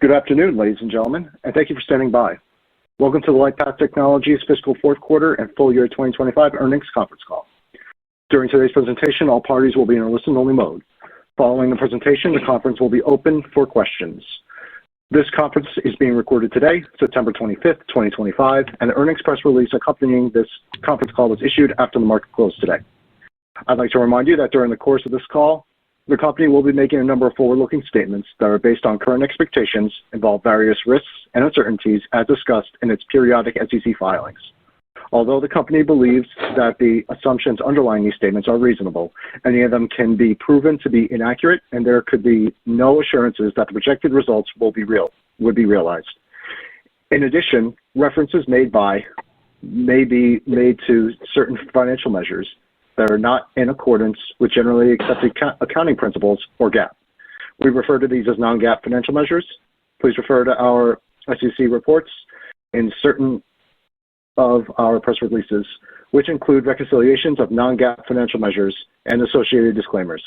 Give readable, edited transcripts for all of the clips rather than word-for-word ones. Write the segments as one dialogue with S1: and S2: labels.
S1: Good afternoon, ladies and gentlemen, and thank you for standing by. Welcome to the LightPath Technologies fiscal fourth quarter and full year 2025 earnings conference call. During today's presentation, all parties will be in a listen-only mode. Following the presentation, the conference will be open for questions. This conference is being recorded today, September 25th, 2025, and the earnings press release accompanying this conference call was issued after the market closed today. I'd like to remind you that during the course of this call, the company will be making a number of forward-looking statements that are based on current expectations, involve various risks and uncertainties as discussed in its periodic SEC filings. Although the company believes that the assumptions underlying these statements are reasonable, any of them can be proven to be inaccurate, and there could be no assurances that the projected results would be realized. In addition, references may be made to certain financial measures that are not in accordance with generally accepted accounting principles or GAAP. We refer to these as non-GAAP financial measures. Please refer to our SEC reports and certain of our press releases, which include reconciliations of non-GAAP financial measures and associated disclaimers.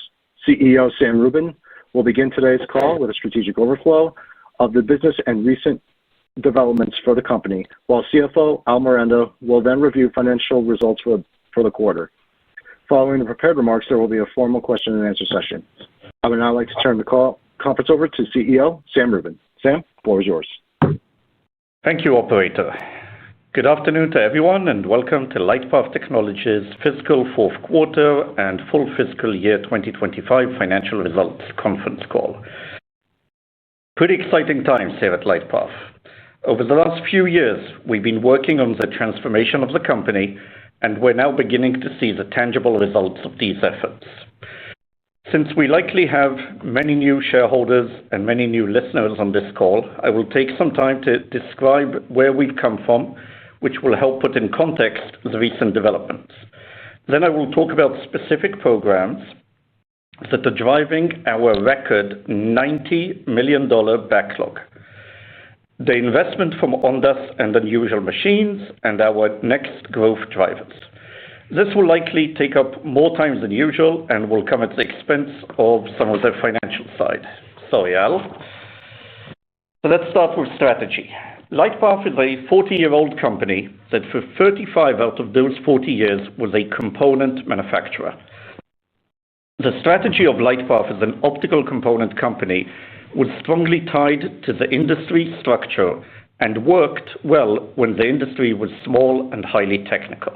S1: CEO Sam Rubin will begin today's call with a strategic overflow of the business and recent developments for the company, while CFO Al Miranda will then review financial results for the quarter. Following the prepared remarks, there will be a formal question and answer session. I would now like to turn the conference over to CEO Sam Rubin. Sam, the floor is yours.
S2: Thank you, operator. Good afternoon to everyone and welcome to LightPath Technologies' fiscal fourth quarter and full fiscal year 2025 financial results conference call. Pretty exciting times here at LightPath. Over the last few years, we've been working on the transformation of the company, and we're now beginning to see the tangible results of these efforts. Since we likely have many new shareholders and many new listeners on this call, I will take some time to describe where we've come from, which will help put in context the recent developments. Then I will talk about specific programs that are driving our record $90 million backlog, the investment from Ondas and Unusual Machines, and our next growth drivers. This will likely take up more time than usual and will come at the expense of some of the financial side. Sorry, Al. So let's start with strategy. LightPath is a 40-year-old company that for 35 out of those 40 years was a component manufacturer. The strategy of LightPath as an optical component company was strongly tied to the industry structure and worked well when the industry was small and highly technical.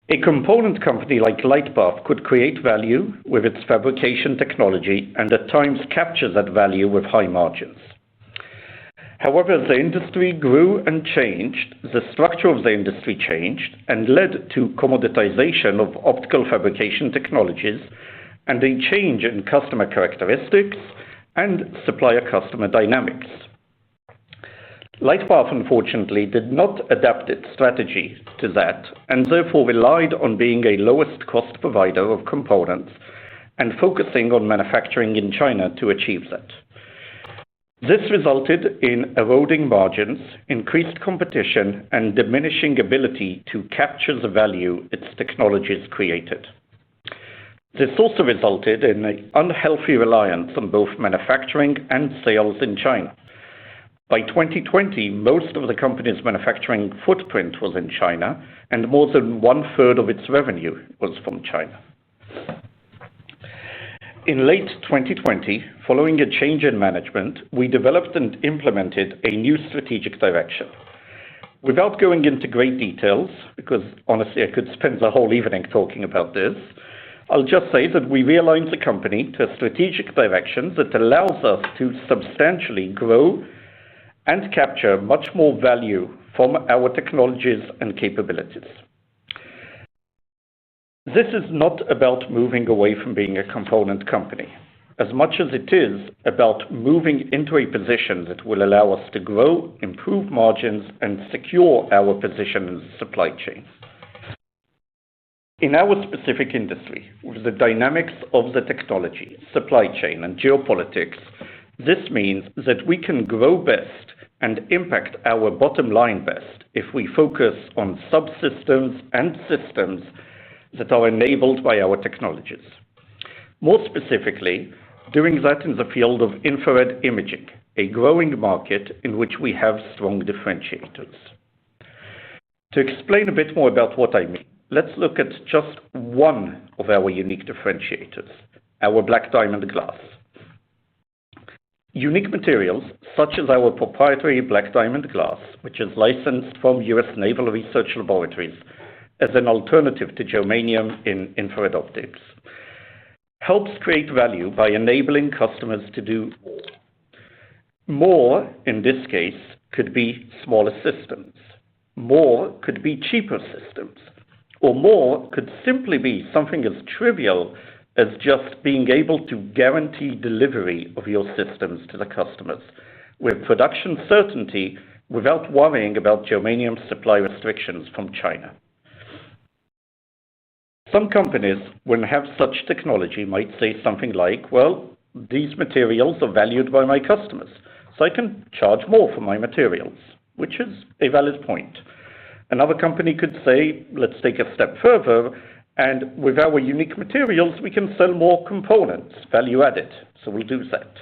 S2: A component company like LightPath could create value with its fabrication technology and at times capture that value with high margins. However, as the industry grew and changed, the structure of the industry changed and led to commoditization of optical fabrication technologies and a change in customer characteristics and supplier-customer dynamics. LightPath, unfortunately, did not adapt its strategy to that and therefore relied on being a lowest-cost provider of components and focusing on manufacturing in China to achieve that. This resulted in eroding margins, increased competition, and diminishing ability to capture the value its technologies created. This also resulted in an unhealthy reliance on both manufacturing and sales in China. By 2020, most of the company's manufacturing footprint was in China, and more than one-third of its revenue was from China. In late 2020, following a change in management, we developed and implemented a new strategic direction. Without going into great details, because honestly I could spend the whole evening talking about this, I'll just say that we realigned the company to a strategic direction that allows us to substantially grow and capture much more value from our technologies and capabilities. This is not about moving away from being a component company, as much as it is about moving into a position that will allow us to grow, improve margins, and secure our position in the supply chain. In our specific industry, with the dynamics of the technology, supply chain, and geopolitics, this means that we can grow best and impact our bottom line best if we focus on subsystems and systems that are enabled by our technologies. More specifically, doing that in the field of infrared imaging, a growing market in which we have strong differentiators. To explain a bit more about what I mean, let's look at just one of our unique differentiators, our black diamond glass. Unique materials, such as our proprietary black diamond glass, which is licensed from U.S. Naval Research Laboratories as an alternative to germanium in infrared optics, helps create value by enabling customers to do more. More, in this case, could be smaller systems. More could be cheaper systems. Or more could simply be something as trivial as just being able to guarantee delivery of your systems to the customers with production certainty without worrying about germanium supply restrictions from China. Some companies, when they have such technology, might say something like, well, these materials are valued by my customers, so I can charge more for my materials, which is a valid point. Another company could say, let's take a step further, and with our unique materials, we can sell more components, value added, so we'll do that.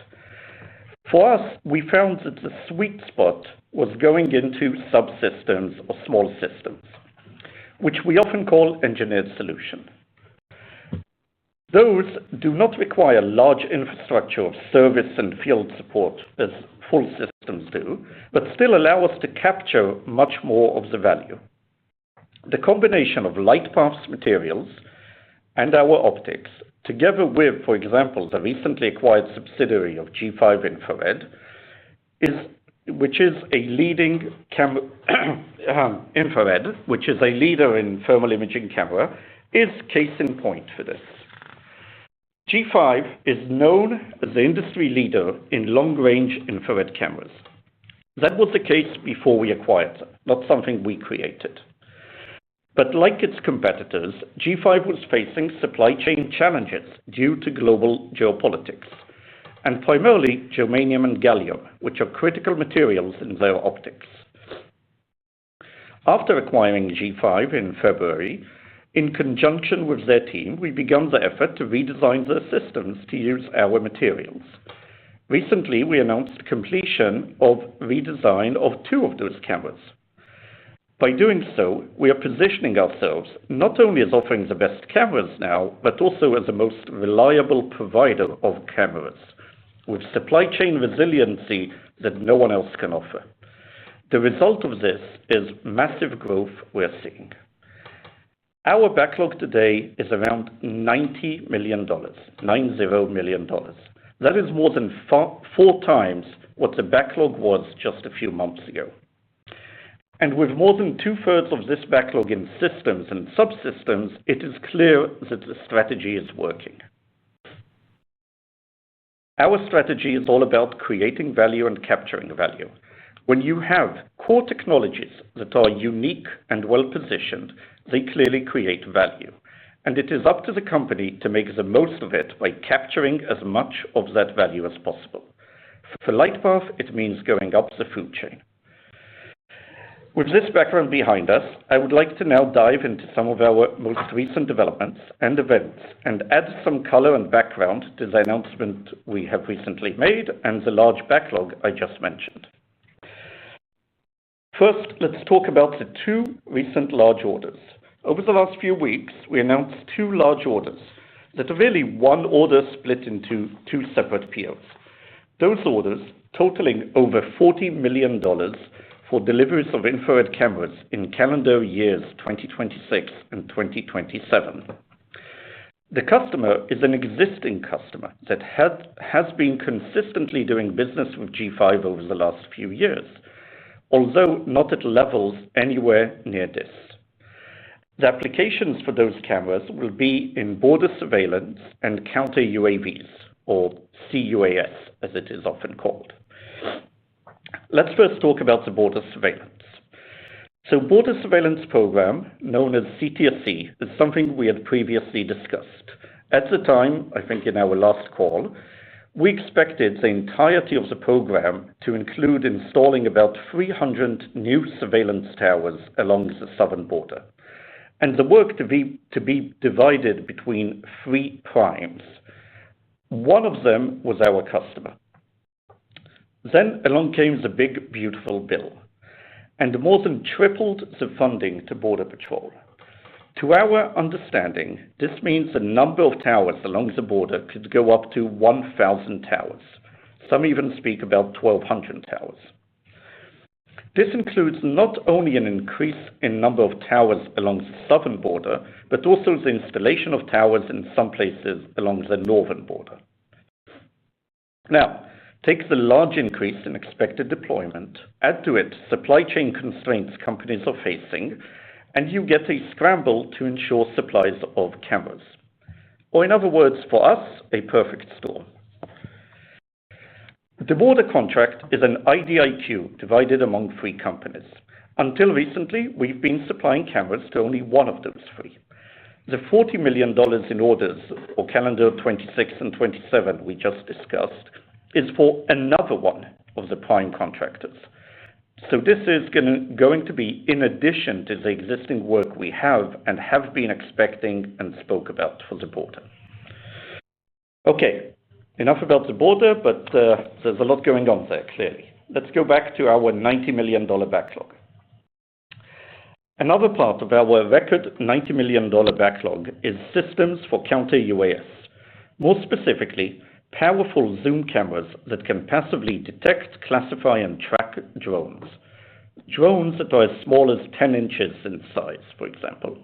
S2: For us, we found that the sweet spot was going into subsystems or small systems, which we often call engineered solution. Those do not require large infrastructure of service and field support as full systems do, but still allow us to capture much more of the value. The combination of LightPath's materials and our optics, together with, for example, the recently acquired subsidiary of G5 Infrared, which is a leading infrared, which is a leader in thermal imaging camera, is case in point for this. G5 is known as the industry leader in long-range infrared cameras. That was the case before we acquired them, not something we created. But like its competitors, G5 was facing supply chain challenges due to global geopolitics, and primarily germanium and gallium, which are critical materials in their optics. After acquiring G5 in February, in conjunction with their team, we began the effort to redesign their systems to use our materials. Recently, we announced completion of redesign of 2 of those cameras. By doing so, we are positioning ourselves not only as offering the best cameras now, but also as the most reliable provider of cameras, with supply chain resiliency that no one else can offer. The result of this is massive growth we're seeing. Our backlog today is around $90 million, $90 million. That is more than 4 times what the backlog was just a few months ago. And with more than 2/3 of this backlog in systems and subsystems, it is clear that the strategy is working. Our strategy is all about creating value and capturing value. When you have core technologies that are unique and well-positioned, they clearly create value. And it is up to the company to make the most of it by capturing as much of that value as possible. For LightPath, it means going up the food chain. With this background behind us, I would like to now dive into some of our most recent developments and events and add some color and background to the announcement we have recently made and the large backlog I just mentioned. First, let's talk about the 2 recent large orders. Over the last few weeks, we announced 2 large orders that are really one order split into 2 separate POs. Those orders, totaling over $40 million for deliveries of infrared cameras in calendar years 2026 and 2027. The customer is an existing customer that has been consistently doing business with G5 over the last few years, although not at levels anywhere near this. The applications for those cameras will be in border surveillance and counter UAVs, or CUAS as it is often called. Let's first talk about the border surveillance. So border surveillance program, known as CTSC, is something we had previously discussed. At the time, I think in our last call, we expected the entirety of the program to include installing about 300 new surveillance towers along the southern border, and the work to be divided between 3 primes. One of them was our customer. Then along came the big, beautiful bill, and more than tripled the funding to Border Patrol. To our understanding, this means the number of towers along the border could go up to 1,000 towers. Some even speak about 1,200 towers. This includes not only an increase in number of towers along the southern border, but also the installation of towers in some places along the northern border. Now, take the large increase in expected deployment, add to it supply chain constraints companies are facing, and you get a scramble to ensure supplies of cameras. Or in other words, for us, a perfect storm. The border contract is an IDIQ divided among 3 companies. Until recently, we've been supplying cameras to only one of those 3. The $40 million in orders for calendar 26 and 27 we just discussed is for another one of the prime contractors. So this is going to be in addition to the existing work we have and have been expecting and spoke about for the border. Okay, enough about the border, but there's a lot going on there, clearly. Let's go back to our $90 million backlog. Another part of our record $90 million backlog is systems for counter-UAS. More specifically, powerful zoom cameras that can passively detect, classify, and track drones. Drones that are as small as 10 inches in size, for example.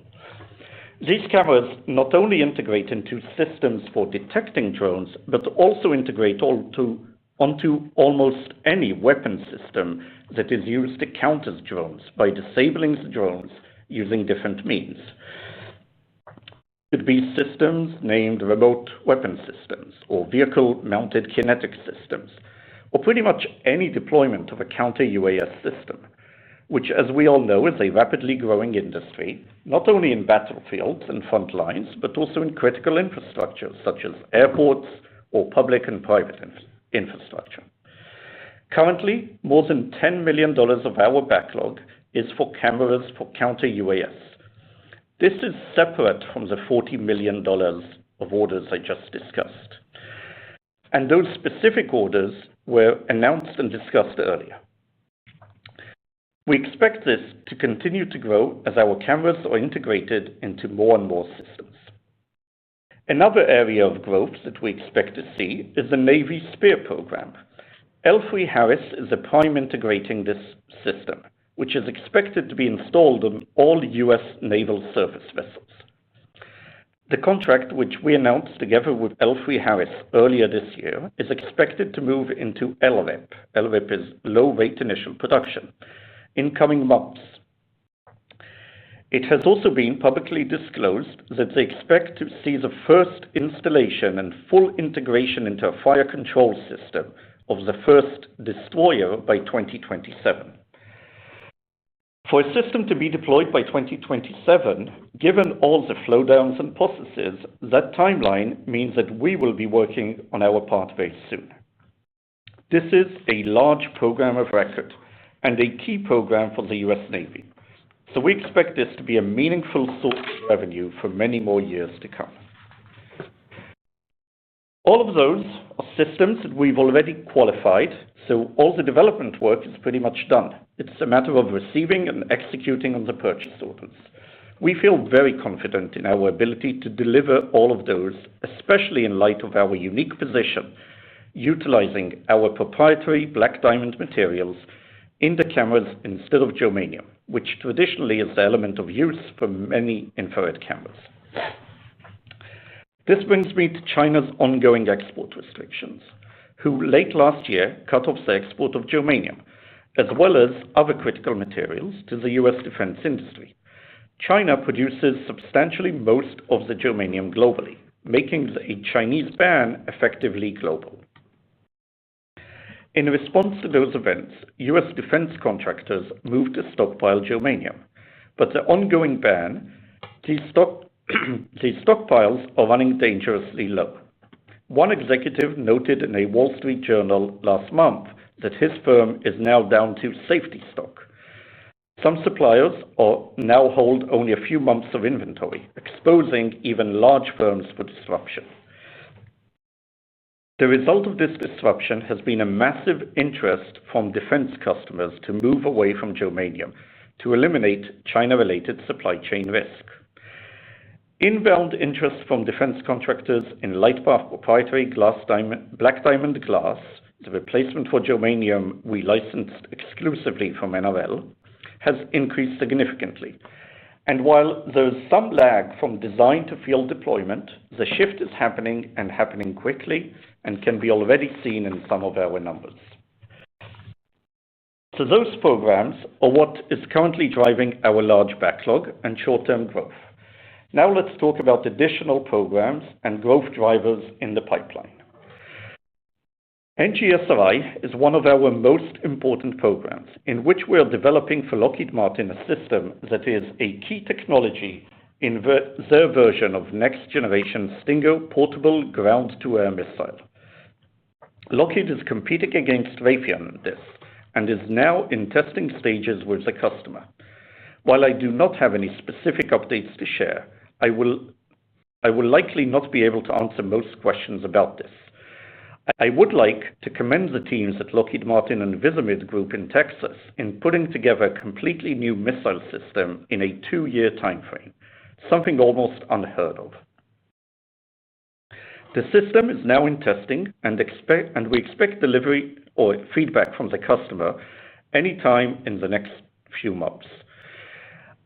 S2: These cameras not only integrate into systems for detecting drones, but also integrate onto almost any weapon system that is used to counter drones by disabling the drones using different means. Could be systems named remote weapon systems, or vehicle-mounted kinetic systems, or pretty much any deployment of a counter-UAS system, which, as we all know, is a rapidly growing industry, not only in battlefields and front lines, but also in critical infrastructure, such as airports or public and private infrastructure. Currently, more than $10 million of our backlog is for cameras for counter-UAS. This is separate from the $40 million of orders I just discussed. And those specific orders were announced and discussed earlier. We expect this to continue to grow as our cameras are integrated into more and more systems. Another area of growth that we expect to see is the Navy SPEAR program. L3Harris is the prime integrating this system, which is expected to be installed on all U.S. naval surface vessels. The contract, which we announced together with L3Harris earlier this year, is expected to move into LRIP. LRIP is Low Rate Initial Production, in coming months. It has also been publicly disclosed that they expect to see the first installation and full integration into a fire control system of the first destroyer by 2027. For a system to be deployed by 2027, given all the flowdowns and processes, that timeline means that we will be working on our part very soon. This is a large program of record and a key program for the U.S. Navy, so we expect this to be a meaningful source of revenue for many more years to come. All of those are systems that we've already qualified, so all the development work is pretty much done. It's a matter of receiving and executing on the purchase orders. We feel very confident in our ability to deliver all of those, especially in light of our unique position, utilizing our proprietary black diamond materials in the cameras instead of germanium, which traditionally is the element of use for many infrared cameras. This brings me to China's ongoing export restrictions, who late last year cut off the export of germanium, as well as other critical materials to the U.S. defense industry. China produces substantially most of the germanium globally, making a Chinese ban effectively global. In response to those events, U.S. defense contractors moved to stockpile germanium, but the ongoing ban, these stockpiles are running dangerously low. One executive noted in a Wall Street Journal last month that his firm is now down to safety stock. Some suppliers now hold only a few months of inventory, exposing even large firms for disruption. The result of this disruption has been a massive interest from defense customers to move away from germanium to eliminate China-related supply chain risk. Inbound interest from defense contractors in LightPath proprietary black diamond glass, the replacement for germanium we licensed exclusively from NRL, has increased significantly. And while there is some lag from design to field deployment, the shift is happening and happening quickly and can be already seen in some of our numbers. So those programs are what is currently driving our large backlog and short-term growth. Now let's talk about additional programs and growth drivers in the pipeline. NGSRI is one of our most important programs in which we are developing for Lockheed Martin a system that is a key technology in their version of next-generation Stinger portable ground-to-air missile. Lockheed is competing against Raytheon in this and is now in testing stages with the customer. While I do not have any specific updates to share, I will likely not be able to answer most questions about this. I would like to commend the teams at Lockheed Martin and Visimid Group in Texas in putting together a completely new missile system in a 2-year timeframe, something almost unheard of. The system is now in testing and we expect delivery or feedback from the customer anytime in the next few months.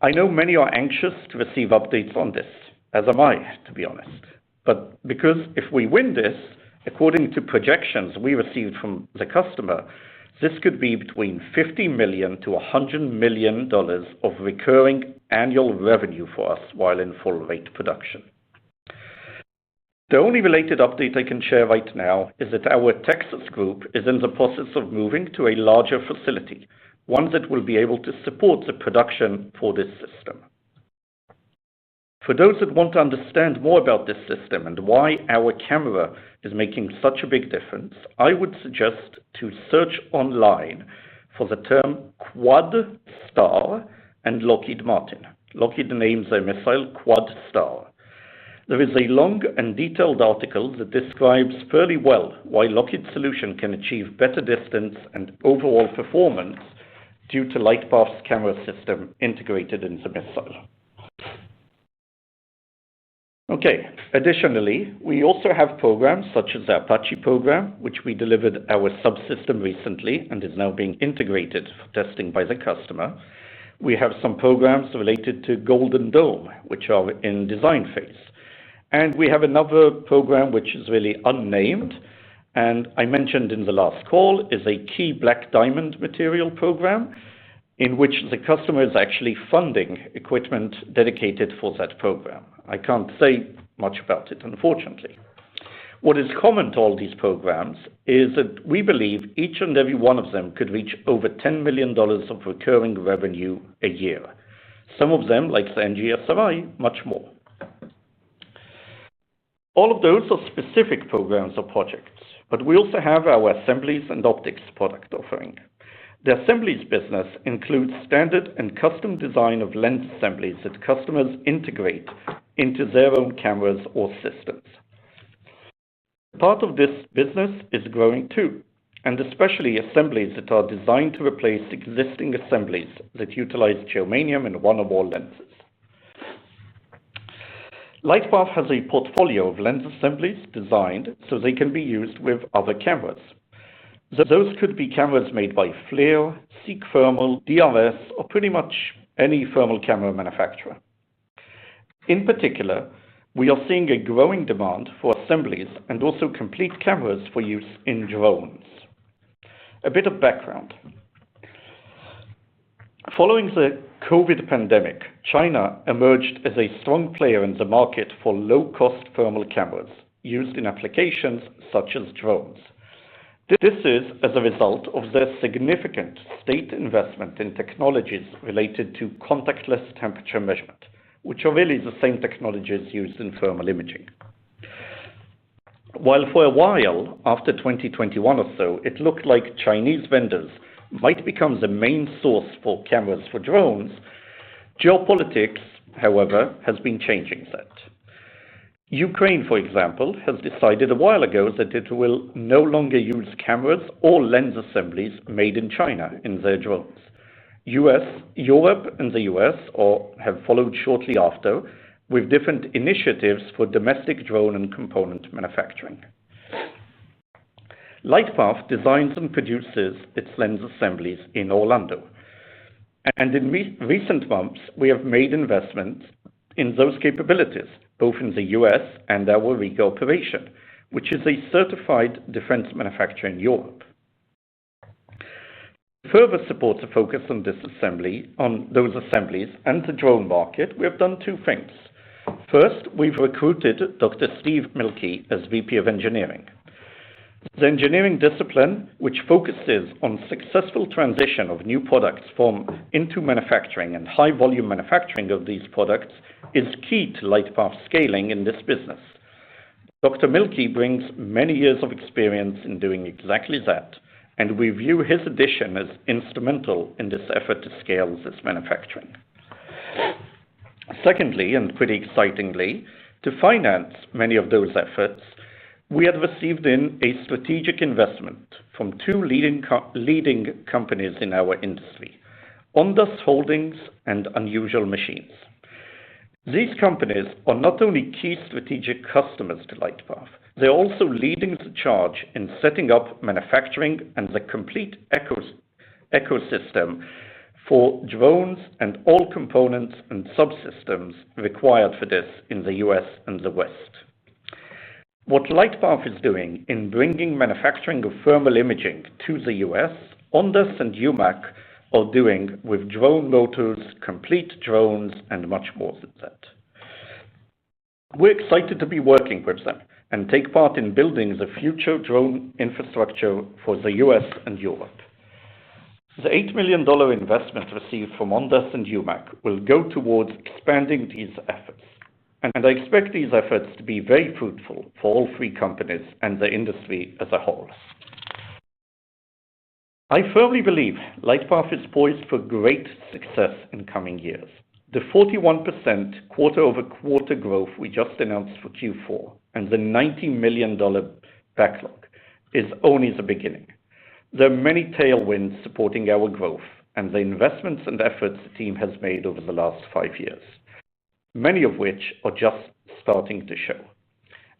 S2: I know many are anxious to receive updates on this, as am I, to be honest. But because if we win this, according to projections we received from the customer, this could be between $50 million to $100 million of recurring annual revenue for us while in full rate production. The only related update I can share right now is that our Texas group is in the process of moving to a larger facility, one that will be able to support the production for this system. For those that want to understand more about this system and why our camera is making such a big difference, I would suggest to search online for the term Quad Star and Lockheed Martin. Lockheed names their missile Quad Star. There is a long and detailed article that describes fairly well why Lockheed's solution can achieve better distance and overall performance due to LightPath's camera system integrated in the missile. Okay, additionally, we also have programs such as the Apache program, which we delivered our subsystem recently and is now being integrated for testing by the customer. We have some programs related to Golden Dome, which are in design phase. And we have another program which is really unnamed, and I mentioned in the last call, is a key black diamond material program in which the customer is actually funding equipment dedicated for that program. I can't say much about it, unfortunately. What is common to all these programs is that we believe each and every one of them could reach over $10 million of recurring revenue a year. Some of them, like the NGSRI, much more. All of those are specific programs or projects, but we also have our assemblies and optics product offering. The assemblies business includes standard and custom design of lens assemblies that customers integrate into their own cameras or systems. Part of this business is growing too, and especially assemblies that are designed to replace existing assemblies that utilize germanium in one or more lenses. LightPath has a portfolio of lens assemblies designed so they can be used with other cameras. Those could be cameras made by FLIR, Seek Thermal, DRS, or pretty much any thermal camera manufacturer. In particular, we are seeing a growing demand for assemblies and also complete cameras for use in drones. A bit of background. Following the COVID pandemic, China emerged as a strong player in the market for low-cost thermal cameras used in applications such as drones. This is as a result of their significant state investment in technologies related to contactless temperature measurement, which are really the same technologies used in thermal imaging. While for a while, after 2021 or so, it looked like Chinese vendors might become the main source for cameras for drones, geopolitics, however, has been changing that. Ukraine, for example, has decided a while ago that it will no longer use cameras or lens assemblies made in China in their drones. Europe and the US have followed shortly after with different initiatives for domestic drone and component manufacturing. LightPath designs and produces its lens assemblies in Orlando. And in recent months, we have made investments in those capabilities, both in the US and our Riga operation, which is a certified defense manufacturer in Europe. To further support the focus on those assemblies and the drone market, we have done two things. First, we've recruited Dr. Steve Milkey as VP of Engineering. The engineering discipline, which focuses on successful transition of new products into manufacturing and high volume manufacturing of these products, is key to LightPath scaling in this business. Dr. Milkey brings many years of experience in doing exactly that, and we view his addition as instrumental in this effort to scale this manufacturing. Secondly, and pretty excitingly, to finance many of those efforts, we had received a strategic investment from two leading companies in our industry, Ondas Holdings and Unusual Machines. These companies are not only key strategic customers to LightPath, they're also leading the charge in setting up manufacturing and the complete ecosystem for drones and all components and subsystems required for this in the US and the West. What LightPath is doing in bringing manufacturing of thermal imaging to the US, Ondas and UMAC are doing with drone motors, complete drones, and much more than that. We're excited to be working with them and take part in building the future drone infrastructure for the US and Europe. The $8 million investment received from Ondas and UMAC will go towards expanding these efforts. And I expect these efforts to be very fruitful for all three companies and the industry as a whole. I firmly believe LightPath is poised for great success in coming years. The 41% quarter-over-quarter growth we just announced for Q4 and the $90 million backlog is only the beginning. There are many tailwinds supporting our growth and the investments and efforts the team has made over the last 5 years, many of which are just starting to show.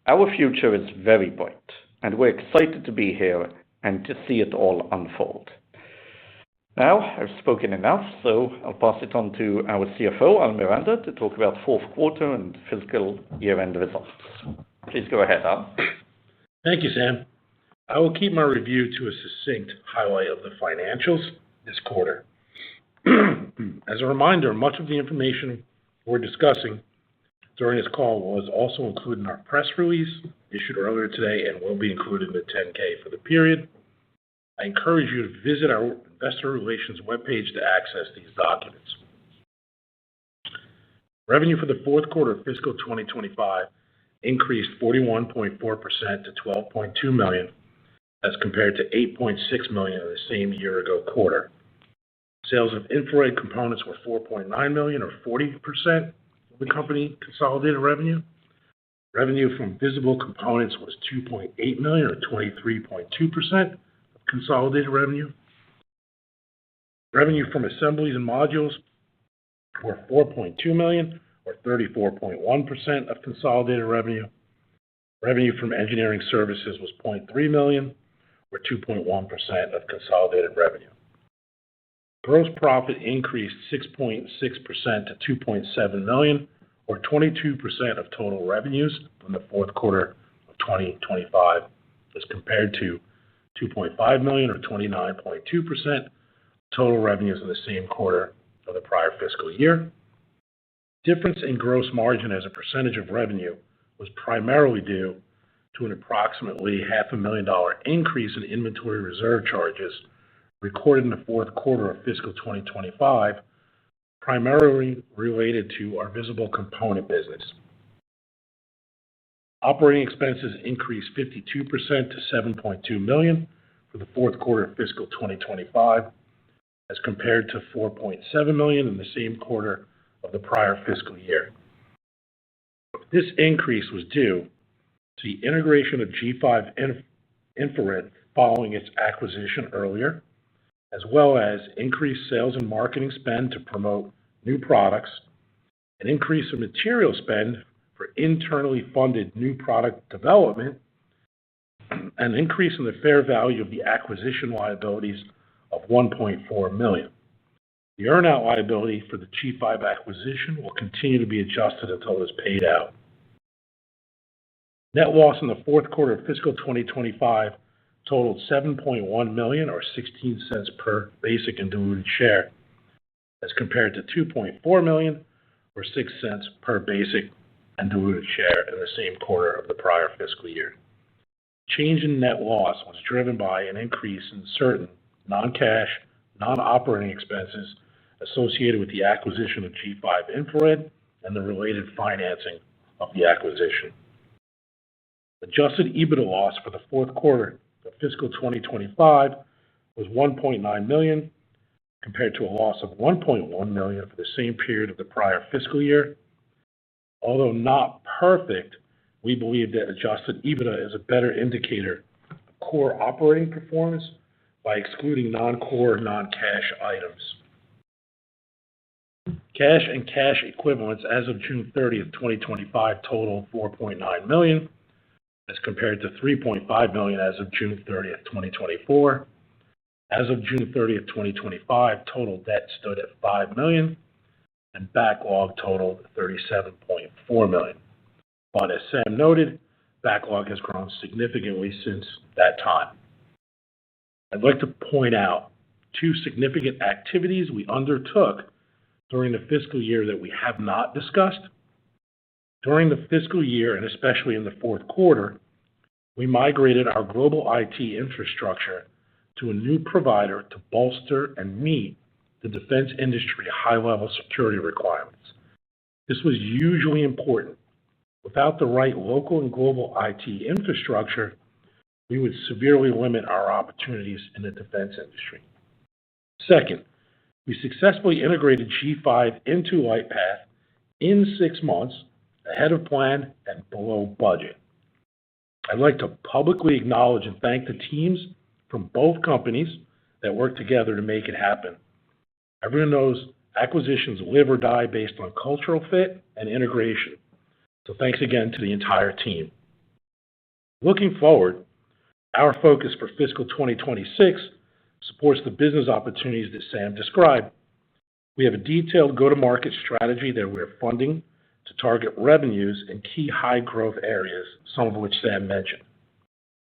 S2: Our future is very bright, and we're excited to be here and to see it all unfold. Now, I've spoken enough, so I'll pass it on to our CFO, Al Miranda, to talk about fourth quarter and fiscal year-end results. Please go ahead, Al.
S3: Thank you, Sam. I will keep my review to a succinct highlight of the financials this quarter. As a reminder, much of the information we're discussing during this call was also included in our press release issued earlier today and will be included in the 10-K for the period. I encourage you to visit our investor relations webpage to access these documents. Revenue for the fourth quarter of fiscal 2025 increased 41.4% to $12.2 million as compared to $8.6 million in the same year-ago quarter. Sales of infrared components were $4.9 million, or 40% of the company consolidated revenue. Revenue from visible components was $2.8 million, or 23.2% of consolidated revenue. Revenue from assemblies and modules were $4.2 million, or 34.1% of consolidated revenue. Revenue from engineering services was $0.3 million, or 2.1% of consolidated revenue. Gross profit increased 6.6% to $2.7 million, or 22% of total revenues from the fourth quarter of 2025, as compared to $2.5 million, or 29.2% of total revenues in the same quarter of the prior fiscal year. Difference in gross margin as a percentage of revenue was primarily due to an approximately $500,000 increase in inventory reserve charges recorded in the fourth quarter of fiscal 2025, primarily related to our visible component business. Operating expenses increased 52% to $7.2 million for the fourth quarter of fiscal 2025, as compared to $4.7 million in the same quarter of the prior fiscal year. This increase was due to the integration of G5 Infrared following its acquisition earlier, as well as increased sales and marketing spend to promote new products, an increase in material spend for internally funded new product development, an increase in the fair value of the acquisition liabilities of $1.4 million. The earnout liability for the G5 acquisition will continue to be adjusted until it is paid out. Net loss in the fourth quarter of fiscal 2025 totaled $7.1 million, or 16 cents per basic and diluted share, as compared to $2.4 million, or 6 cents per basic and diluted share in the same quarter of the prior fiscal year. Change in net loss was driven by an increase in certain non-cash, non-operating expenses associated with the acquisition of G5 Infrared and the related financing of the acquisition. Adjusted EBITDA loss for the fourth quarter of fiscal 2025 was $1.9 million, compared to a loss of $1.1 million for the same period of the prior fiscal year. Although not perfect, we believe that adjusted EBITDA is a better indicator of core operating performance by excluding non-core, non-cash items. Cash and cash equivalents as of June 30th, 2025 totaled $4.9 million, as compared to $3.5 million as of June 30th, 2024. As of June 30th, 2025, total debt stood at $5 million, and backlog totaled $37.4 million. But as Sam noted, backlog has grown significantly since that time. I'd like to point out two significant activities we undertook during the fiscal year that we have not discussed. During the fiscal year, and especially in the fourth quarter, we migrated our global IT infrastructure to a new provider to bolster and meet the defense industry high-level security requirements. This was hugely important. Without the right local and global IT infrastructure, we would severely limit our opportunities in the defense industry. Second, we successfully integrated G5 into LightPath in 6 months, ahead of plan and below budget. I'd like to publicly acknowledge and thank the teams from both companies that worked together to make it happen. Everyone knows acquisitions live or die based on cultural fit and integration. So thanks again to the entire team. Looking forward, our focus for fiscal 2026 supports the business opportunities that Sam described. We have a detailed go-to-market strategy that we're funding to target revenues in key high-growth areas, some of which Sam mentioned.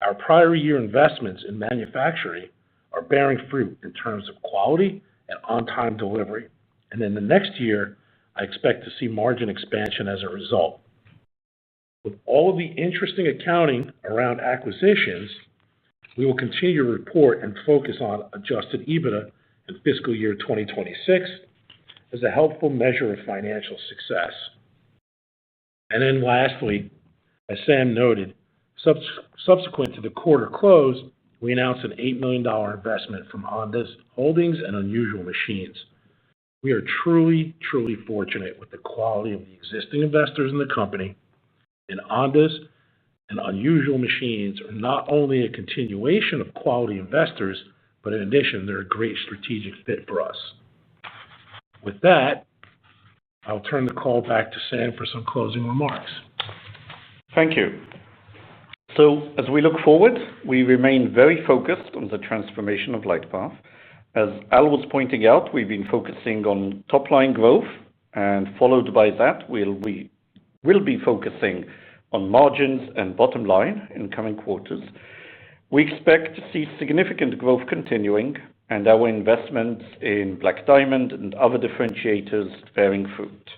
S3: Our prior year investments in manufacturing are bearing fruit in terms of quality and on-time delivery. And in the next year, I expect to see margin expansion as a result. With all of the interesting accounting around acquisitions, we will continue to report and focus on adjusted EBITDA in fiscal year 2026 as a helpful measure of financial success. And then lastly, as Sam noted, subsequent to the quarter close, we announced an $8 million investment from Ondas Holdings and Unusual Machines. We are truly, truly fortunate with the quality of the existing investors in the company, and Ondas and Unusual Machines are not only a continuation of quality investors, but in addition, they're a great strategic fit for us. With that, I'll turn the call back to Sam for some closing remarks.
S2: Thank you. So, as we look forward, we remain very focused on the transformation of LightPath. As Al was pointing out, we've been focusing on top-line growth, and followed by that, we'll be focusing on margins and bottom line in coming quarters. We expect to see significant growth continuing, and our investments in Black Diamond and other differentiators bearing fruit.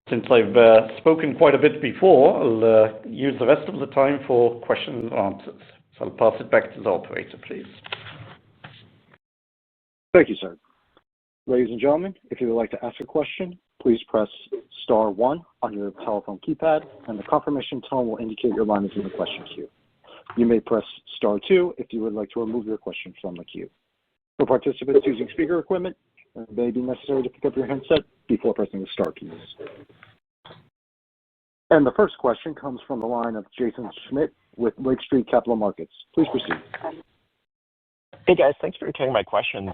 S2: Since I've spoken quite a bit before, I'll use the rest of the time for questions and answers. So I'll pass it back to the operator, please.
S1: Thank you, sir. Ladies and gentlemen, if you would like to ask a question, please press star 1 on your telephone keypad, and the confirmation tone will indicate your line is in the question queue. You may press star 2 if you would like to remove your question from the queue. For participants using speaker equipment, it may be necessary to pick up your headset before pressing the star keys. And the first question comes from the line of Jaeson Schmidt with Lake Street Capital Markets. Please proceed.
S4: Hey guys, thanks for taking my questions.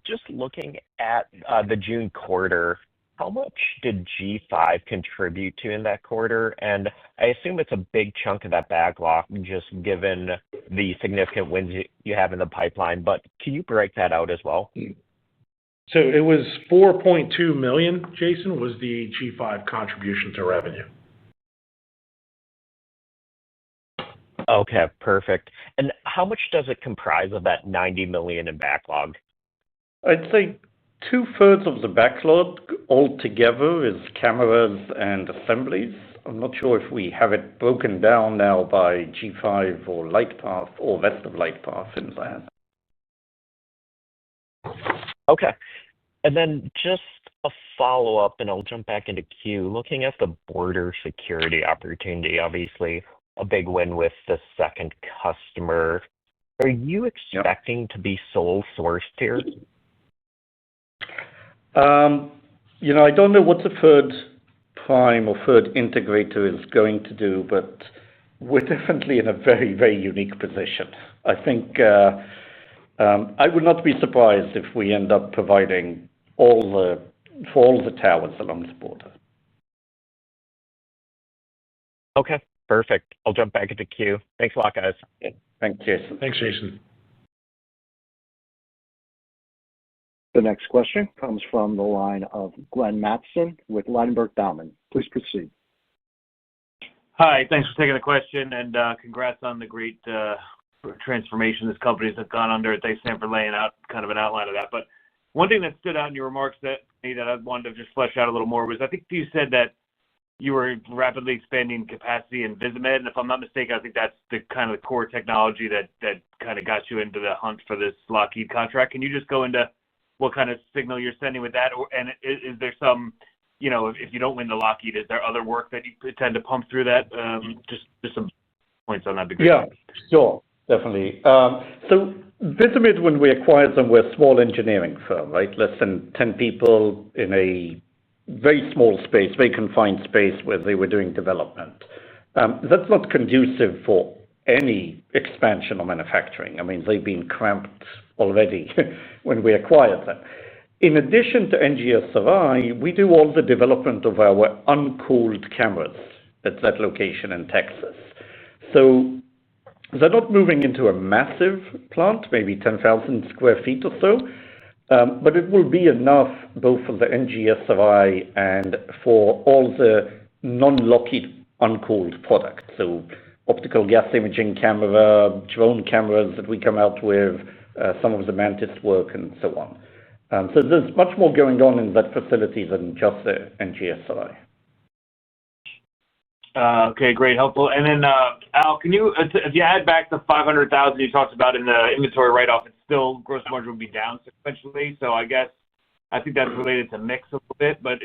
S4: Just looking at the June quarter, how much did G5 contribute to in that quarter? And I assume it's a big chunk of that backlog, just given the significant wins you have in the pipeline. But can you break that out as well?
S3: So it was $4.2 million, Jason, was the G5 contribution to revenue.
S4: Okay, perfect. And how much does it comprise of that $90 million in backlog?
S2: I'd say 2/3 of the backlog altogether is cameras and assemblies. I'm not sure if we have it broken down now by G5 or LightPath or rest of LightPath in that.
S4: Okay. And then just a follow-up, and I'll jump back into queue. Looking at the border security opportunity, obviously a big win with the second customer. Are you expecting to be sole sourced here?
S2: I don't know what the third prime or third integrator is going to do, but we're definitely in a very, very unique position. I think I would not be surprised if we end up providing for all the towers along the border.
S4: Okay, perfect. I'll jump back into queue. Thanks a lot, guys.
S2: Yeah. Thanks, Jason.
S3: Thanks, Jason.
S1: The next question comes from the line of Glenn Mattson with Ladenburg Thalmann. Please proceed.
S5: Hi, thanks for taking the question, and congrats on the great transformation this company has gone under. Thanks, Sam, for laying out kind of an outline of that. But one thing that stood out in your remarks that I wanted to just flesh out a little more was I think you said that you were rapidly expanding capacity in Visimid, and if I'm not mistaken, I think that's the kind of the core technology that kind of got you into the hunt for this Lockheed contract. Can you just go into what kind of signal you're sending with that? And is there some, if you don't win the Lockheed, is there other work that you tend to pump through that? Just some points on that.
S2: Yeah, sure, definitely. So Visimid, when we acquired them, we're a small engineering firm, right? Less than 10 people in a very small space, very confined space where they were doing development. That's not conducive for any expansion or manufacturing. I mean, they've been cramped already when we acquired them. In addition to NGSRI, we do all the development of our uncooled cameras at that location in Texas. So they're not moving into a massive plant, maybe 10,000 square feet or so, but it will be enough both for the NGSRI and for all the non-Lockheed uncooled products. So optical gas imaging camera, drone cameras that we come out with, some of the Mantis work, and so on. So there's much more going on in that facility than just the NGSRI.
S5: Okay, great, helpful. And then, Al, can you, if you add back the $500,000 you talked about in the inventory write-off, it's still gross margin would be down sequentially. So I think that's related to mix a little bit, but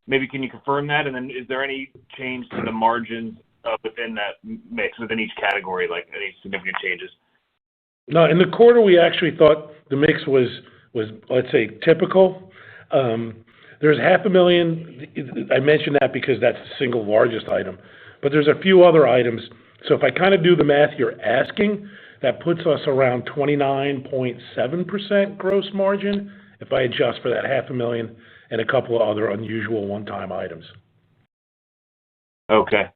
S5: maybe can you confirm that? And then is there any change to the margins within that mix, within each category, like any significant changes?
S3: No, in the quarter, we actually thought the mix was let's say, typical. There's $500,000. I mentioned that because that's the single largest item. But there's a few other items. So if I kind of do the math you're asking, that puts us around 29.7% gross margin if I adjust for that $500,000 and a couple of other unusual one-time items.
S5: Okay.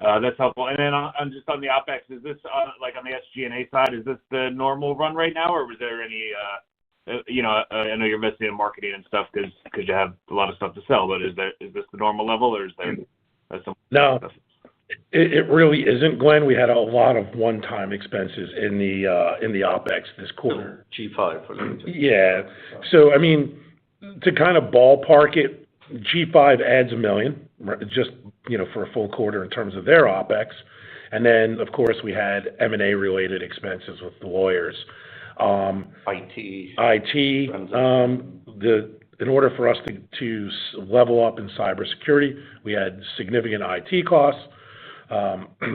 S5: That's helpful. And then just on the OpEx, is this like on the SG&A side, is this the normal run right now, or was there any, I know you're investing in marketing and stuff because you have a lot of stuff to sell, but is this the normal level, or is there some?
S3: No, it really isn't, Glenn. We had a lot of one-time expenses in the OpEx this quarter.
S2: G5 for me.
S3: Yeah. So, I mean, to kind of ballpark it, G5 adds $1 million, just, for a full quarter in terms of their OpEx. And then, of course, we had M&A related expenses with the lawyers.
S2: IT.
S3: In order for us to level up in cybersecurity, we had significant IT costs.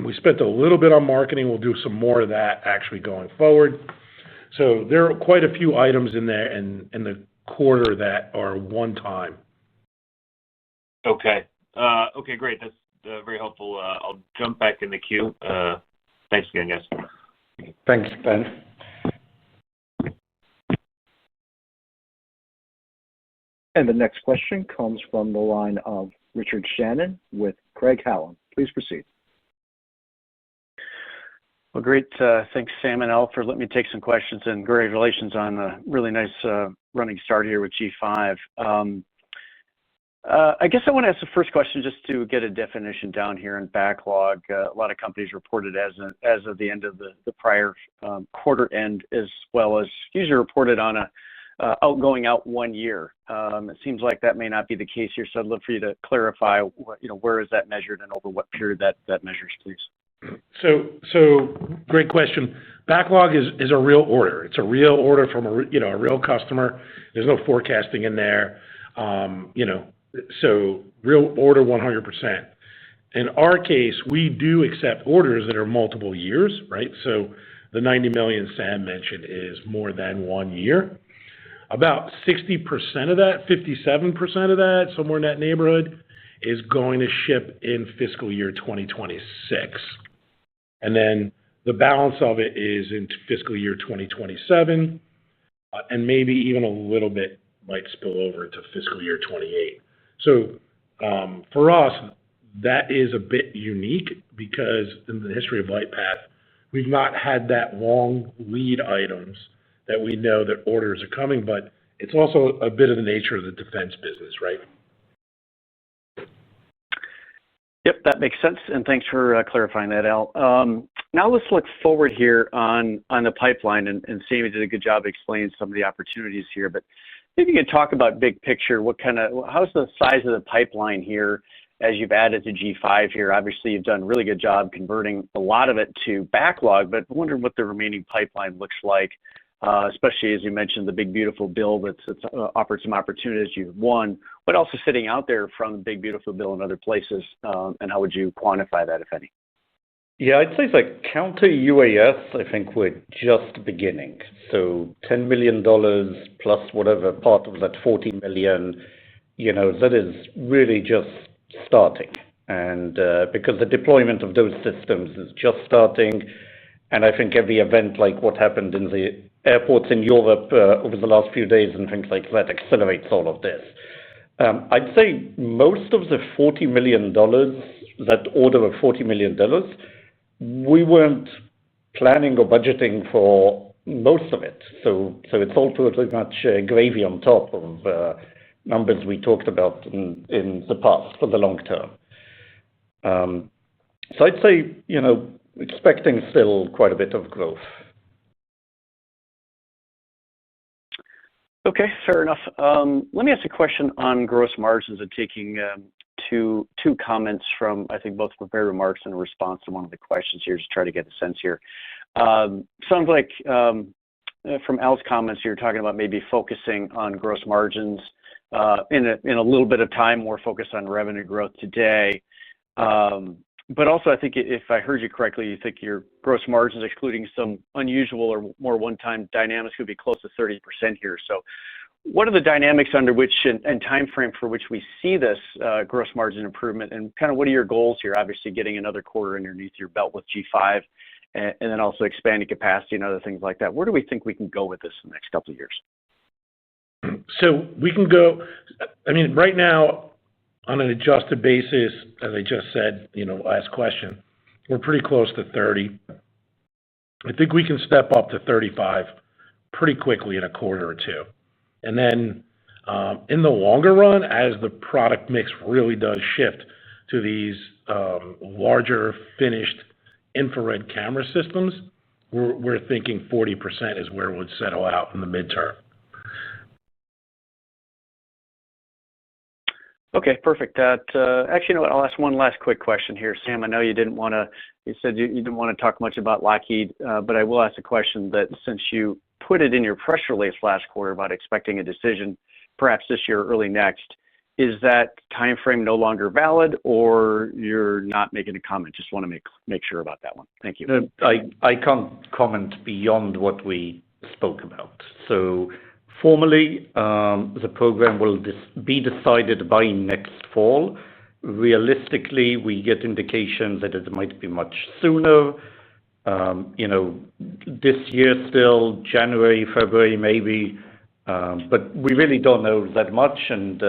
S3: We spent a little bit on marketing. We'll do some more of that actually going forward. So there are quite a few items in there in the quarter that are one time.
S5: Okay. Okay, great. That's very helpful. I'll jump back in the queue. Thanks again, guys.
S2: Thanks, Ben.
S1: And the next question comes from the line of Richard Shannon with Craig-Hallum. Please proceed.
S6: Well, great. Thanks, Sam and Al, for letting me take some questions, and congratulations on a really nice running start here with G5. I guess I want to ask the first question just to get a definition down here in backlog. A lot of companies reported as of the end of the prior quarter end, as well as usually reported on a outgoing out 1 year. It seems like that may not be the case here, so I'd love for you to clarify, where is that measured and over what period that measures, please.
S3: So great question. Backlog is a real order. It's a real order from a real customer. There's no forecasting in there. So real order 100%. In our case, we do accept orders that are multiple years, right? So the 90 million Sam mentioned is more than 1 year. About 60% of that, 57% of that, somewhere in that neighborhood, is going to ship in fiscal year 2026. And then the balance of it is in fiscal year 2027, and maybe even a little bit might spill over to fiscal year 28. So for us, that is a bit unique because in the history of LightPath, we've not had that long lead items that we know that orders are coming, but it's also a bit of the nature of the defense business, right?
S6: Yep, that makes sense, and thanks for clarifying that, Al. Now let's look forward here on the pipeline, and Sammy did a good job explaining some of the opportunities here, but maybe you could talk about big picture. How's the size of the pipeline here as you've added to G5 here? Obviously, you've done a really good job converting a lot of it to backlog, but I wonder what the remaining pipeline looks like, especially as you mentioned the big, beautiful bill that's offered some opportunities you've won. What else is sitting out there from the big, beautiful bill in other places, and how would you quantify that, if any?
S2: Yeah, I'd say like counter UAS, I think we're just beginning. So $10 million plus whatever part of that 40 million, that is really just starting. And because the deployment of those systems is just starting, and I think every event like what happened in the airports in Europe over the last few days and things like that accelerates all of this. I'd say most of the $40 million, that order of $40 million, we weren't planning or budgeting for most of it. So it's all pretty much gravy on top of numbers we talked about in the past for the long term. So I'd say, expecting still quite a bit of growth.
S6: Okay, fair enough. Let me ask a question on gross margins and taking two comments from, I think, both prepared remarks and a response to one of the questions here, just try to get a sense here. Sounds like from Al's comments, you're talking about maybe focusing on gross margins in a little bit of time, more focused on revenue growth today. But also, I think if I heard you correctly, you think your gross margins, excluding some unusual or more one-time dynamics, could be close to 30% here. So what are the dynamics under which and time frame for which we see this gross margin improvement, and kind of what are your goals here? Obviously, getting another quarter underneath your belt with G5, and then also expanding capacity and other things like that. Where do we think we can go with this in the next couple of years?
S3: So we can go, right now, on an adjusted basis, as I just said, last question, we're pretty close to 30. I think we can step up to 35 pretty quickly in a quarter or two. And then in the longer run, as the product mix really does shift to these larger finished infrared camera systems, we're thinking 40% is where it would settle out in the midterm.
S6: Okay, perfect. Actually, you know what? I'll ask one last quick question here, Sam. I know you didn't want to. You said you didn't want to talk much about Lockheed, but I will ask a question that since you put it in your press release last quarter about expecting a decision, perhaps this year or early next, is that time frame no longer valid, or you're not making a comment? Just want to make sure about that one. Thank you.
S2: I can't comment beyond what we spoke about. So formally, the program will be decided by next fall. realistically, we get indications that it might be much sooner. This year still, January, February, maybe. But we really don't know that much, and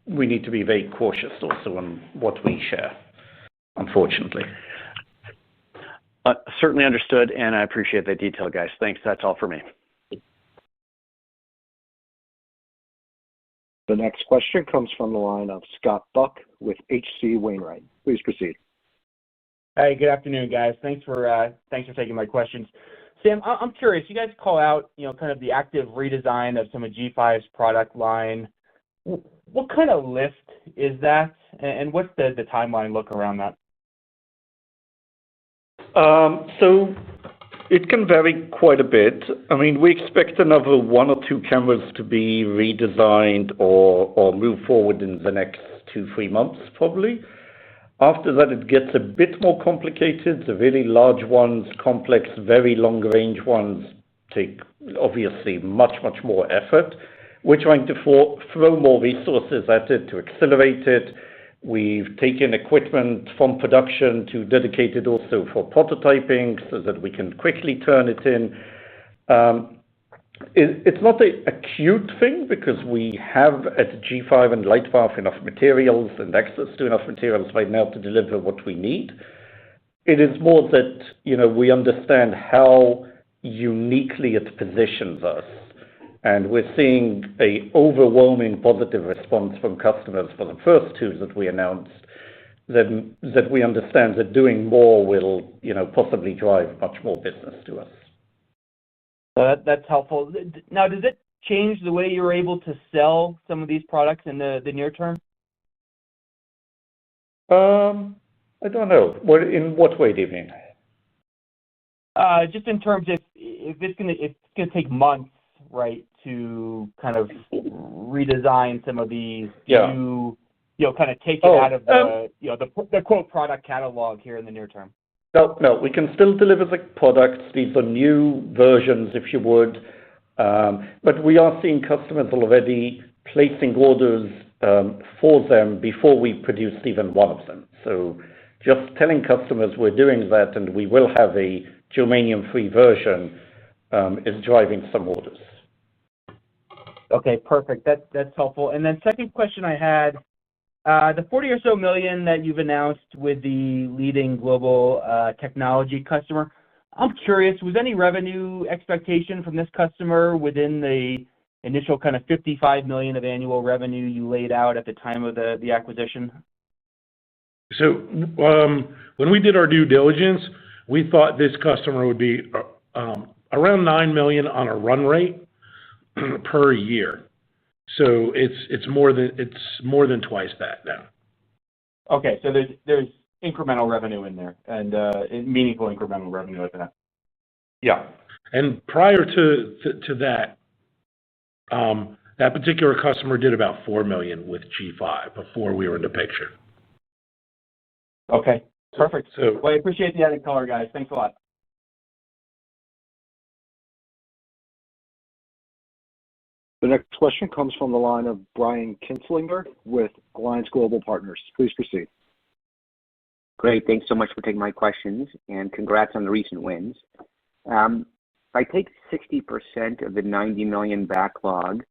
S2: we need to be very cautious also on what we share, unfortunately.
S6: Certainly understood, and I appreciate that detail, guys. Thanks. That's all for me.
S1: The next question comes from the line of Scott Buck with H.C. Wainwright. Please proceed.
S7: Hey, good afternoon, guys. Thanks for taking my questions. Sam, I'm curious. You guys call out, kind of the active redesign of some of G5's product line. What kind of lift is that, and what's the timeline look around that?
S2: So it can vary quite a bit. I mean, we expect another 1 or 2 cameras to be redesigned or move forward in the next 2-3 months, probably. After that, it gets a bit more complicated. The really large ones, complex, very long-range ones take, obviously, much, much more effort. We're trying to throw more resources at it to accelerate it. We've taken equipment from production to dedicate it also for prototyping so that we can quickly turn it in. It's not an acute thing because we have at G5 and LightPath enough materials and access to enough materials right now to deliver what we need. It is more that, we understand how uniquely it positions us. And we're seeing an overwhelming positive response from customers for the first 2 that we announced, that we understand that doing more will, possibly drive much more business to us.
S7: That's helpful. Now, does it change the way you're able to sell some of these products in the near term?
S2: I don't know. In what way do you mean?
S7: Just in terms of if it's gonna take months, right, to kind of redesign some of these.
S2: Yeah.
S7: Do you kind of take it out of the quote product catalog here in the near term?
S2: No, we can still deliver the products. These are new versions, if you would. But we are seeing customers already placing orders for them before we produced even one of them. So just telling customers we're doing that and we will have a germanium-free version is driving some orders.
S7: Okay, perfect. That's helpful. And then second question I had, the $40 or so million that you've announced with the leading global technology customer, I'm curious, was any revenue expectation from this customer within the initial kind of $55 million of annual revenue you laid out at the time of the acquisition?
S3: So when we did our due diligence, we thought this customer would be around $9 million on a run rate per year. So it's more than twice that now.
S7: Okay, so there's incremental revenue in there and meaningful incremental revenue at that.
S2: Yeah.
S3: And prior to that, that particular customer did about $4 million with G5 before we were in the picture.
S7: Okay, perfect.
S3: So,
S7: well, I appreciate the added color, guys. Thanks a lot.
S1: The next question comes from the line of Brian Kinstlinger with Alliance Global Partners. Please proceed.
S8: Great. Thanks so much for taking my questions, and congrats on the recent wins. If I take 60% of the $90 million backlog,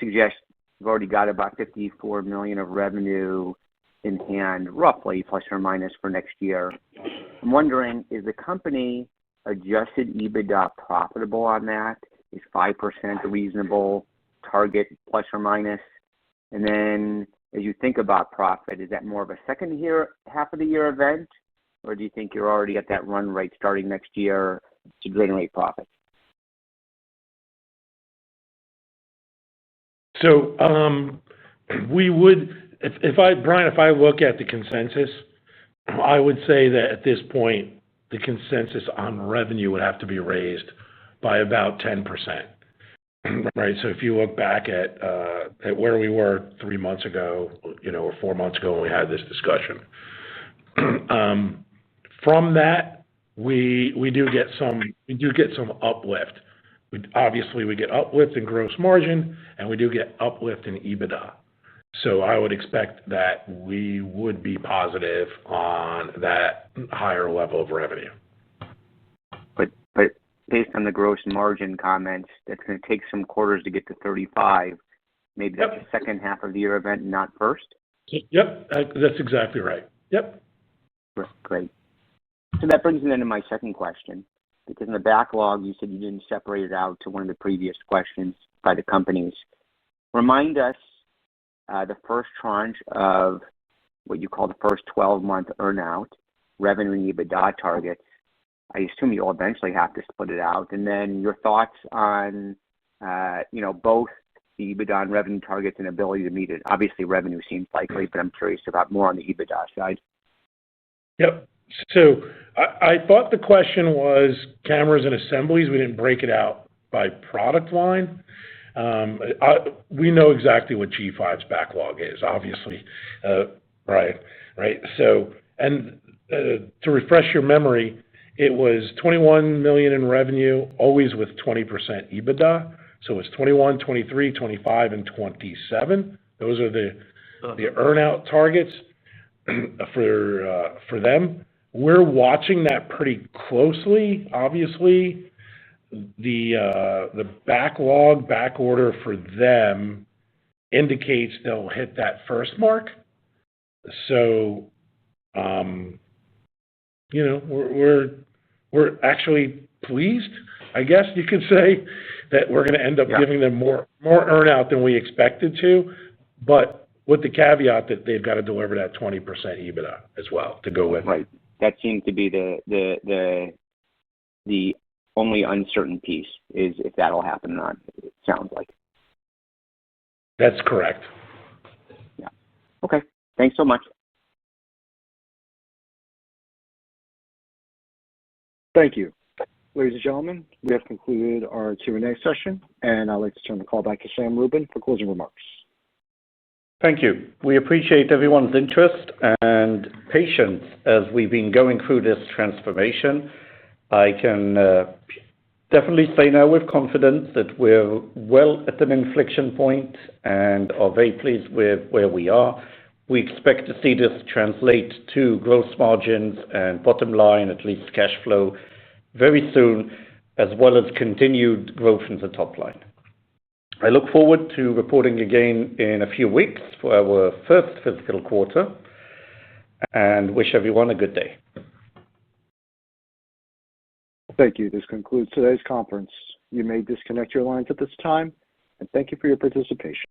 S8: suggests you've already got about $54 million of revenue in hand, roughly, plus or minus, for next year. I'm wondering, is the company adjusted EBITDA profitable on that? Is 5% a reasonable target, plus or minus? And then as you think about profit, is that more of a second half of the year event, or do you think you're already at that run rate starting next year to generate profits?
S3: So we would, if I look at the consensus, I would say that at this point, the consensus on revenue would have to be raised by about 10%. Right. So if you look back at where we were 3 months ago, or 4 months ago when we had this discussion, from that we do get some uplift. We get uplift in gross margin, and we do get uplift in EBITDA. So I would expect that we would be positive on that higher level of revenue.
S8: But based on the gross margin comments, that's going to take some quarters to get to 35. Maybe that's a second half of the year event, not first?
S3: Yep, that's exactly right. Yep.
S8: Great. So that brings me into my second question, because in the backlog, you said you didn't separate it out to one of the previous questions by the companies. Remind us the first tranche of what you call the first 12-month earnout, revenue and EBITDA targets. I assume you'll eventually have to split it out. And then your thoughts on, both the EBITDA and revenue targets and ability to meet it. Obviously, revenue seems likely, but I'm curious about more on the EBITDA side.
S3: Yep. So I thought the question was cameras and assemblies. We didn't break it out by product line. We know exactly what G5's backlog is, obviously. Right. So, and to refresh your memory, it was $21 million in revenue, always with 20% EBITDA. So it's 21, 23, 25, and 27. Those are the earnout targets for them. We're watching that pretty closely. Obviously, the backlog, back order for them indicates they'll hit that first mark. So, we're actually pleased, I guess you could say, that we're going to end up giving them more earnout than we expected to, but with the caveat that they've got to deliver that 20% EBITDA as well to go with.
S8: Right. That seems to be the only uncertain piece, is if that'll happen or not, it sounds like.
S3: That's correct.
S8: Yeah. Okay. Thanks so much.
S1: Thank you. Ladies and gentlemen, we have concluded our Q&A session, and I'd like to turn the call back to Sam Rubin for closing remarks.
S2: Thank you. We appreciate everyone's interest and patience as we've been going through this transformation. I can definitely say now with confidence that we're well at an inflection point and are very pleased with where we are. We expect to see this translate to gross margins and bottom line, at least cash flow, very soon, as well as continued growth in the top line. I look forward to reporting again in a few weeks for our first fiscal quarter, and wish everyone a good day.
S1: Thank you. This concludes today's conference. You may disconnect your lines at this time, and thank you for your participation.